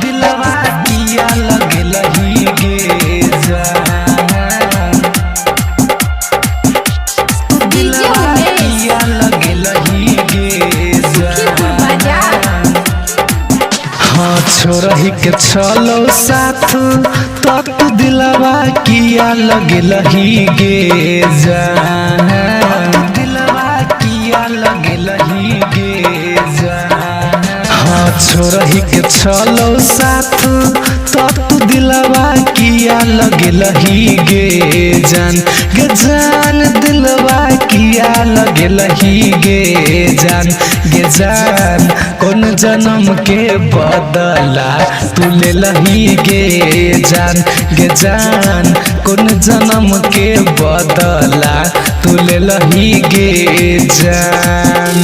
दिलवा किया लगेला ही गे जान। दिलवा किया लगेला ही गे जान। हाँ छोरही के चलो साथ तू दिलवा किया लगेला ही गे जान। दिलवा किया लगेला ही गे जान। हाँ छोरही के चलो साथ तू दिलवा किया लगेला ही गे जान। गे जान दिलवा किया लगेला ही गे जान। गे जान कौन जन्म के बदला तू ले लही गे जान। गे जान कौन जन्म के बदला तू ले लही गे जान।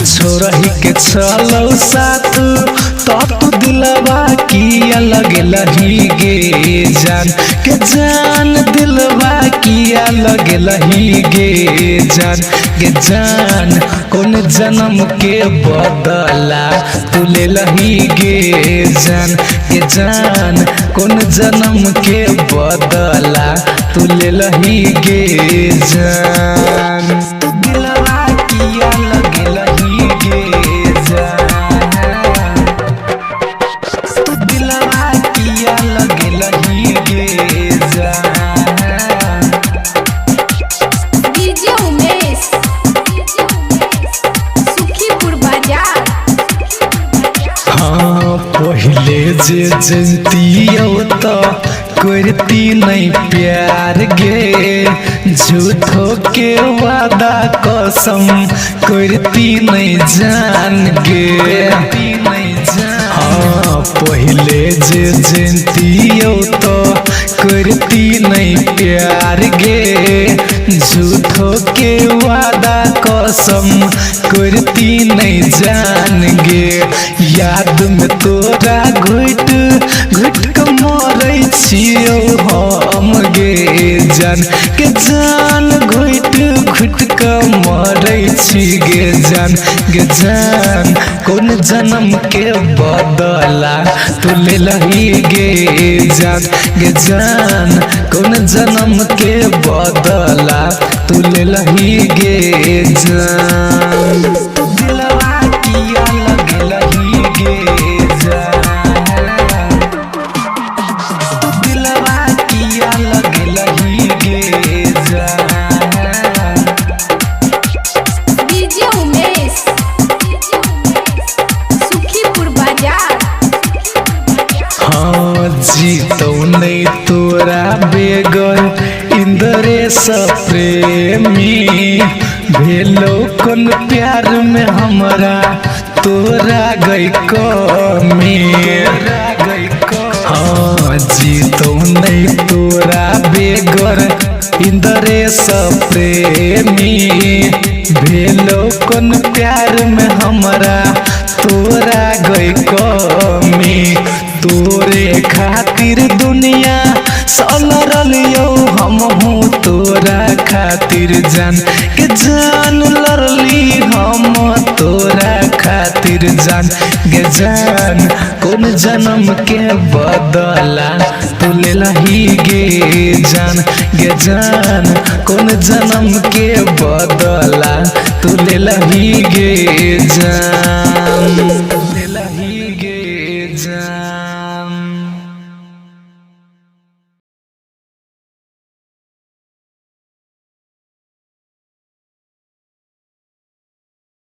छोरही के चलो साथ तू दिलवा किया लगेला ही गे जान। के जान दिलवा किया लगेला ही गे जान। गे जान कौन जन्म के बदला तू ले लही गे जान। गे जान कौन जन्म के बदला तू ले लही गे जान। दिलवा किया लगेला ही गे जान। दिलवा किया लगेला ही गे जान। डीजे उमेश सुखीपुर बाजार। हाँ पहले जे जनतियो तो करती नहीं प्यार गे। झूठो के वादा कसम करती नहीं जान गे। हाँ पहले जे जनतियो तो करती नहीं प्यार गे। झूठो के वादा कसम करती नहीं जान गे। याद में तोरा घुट घुट के मरै छियो हम गे जान। के जान घुट घुट के मरै छी गे जान। गे जान कौन जन्म के बदला तू ले लही गे जान। गे जान कौन जन्म के बदला तू ले लही गे जान। दिलवा किया लगेला ही गे जान। दिलवा किया लगेला ही गे जान। डीजे उमेश सुखीपुर बाजार। हाँ जीतो नहीं तोरा बेगर इंद्रेश प्रेमी। भेलो कौन प्यार में हमरा तोरा गई कमी। हाँ जीतो नहीं तोरा बेगर इंद्रेश प्रेमी। भेलो कौन प्यार में हमरा तोरा गई कमी। तोरे खातिर दुनिया सलरलियो हम हूँ तोरा खातिर जान। के जान लड़ली हम तोरा खातिर जान। गे जान कौन जन्म के बदला तू ले लही गे जान। गे जान कौन जन्म के बदला तू ले लही गे जान।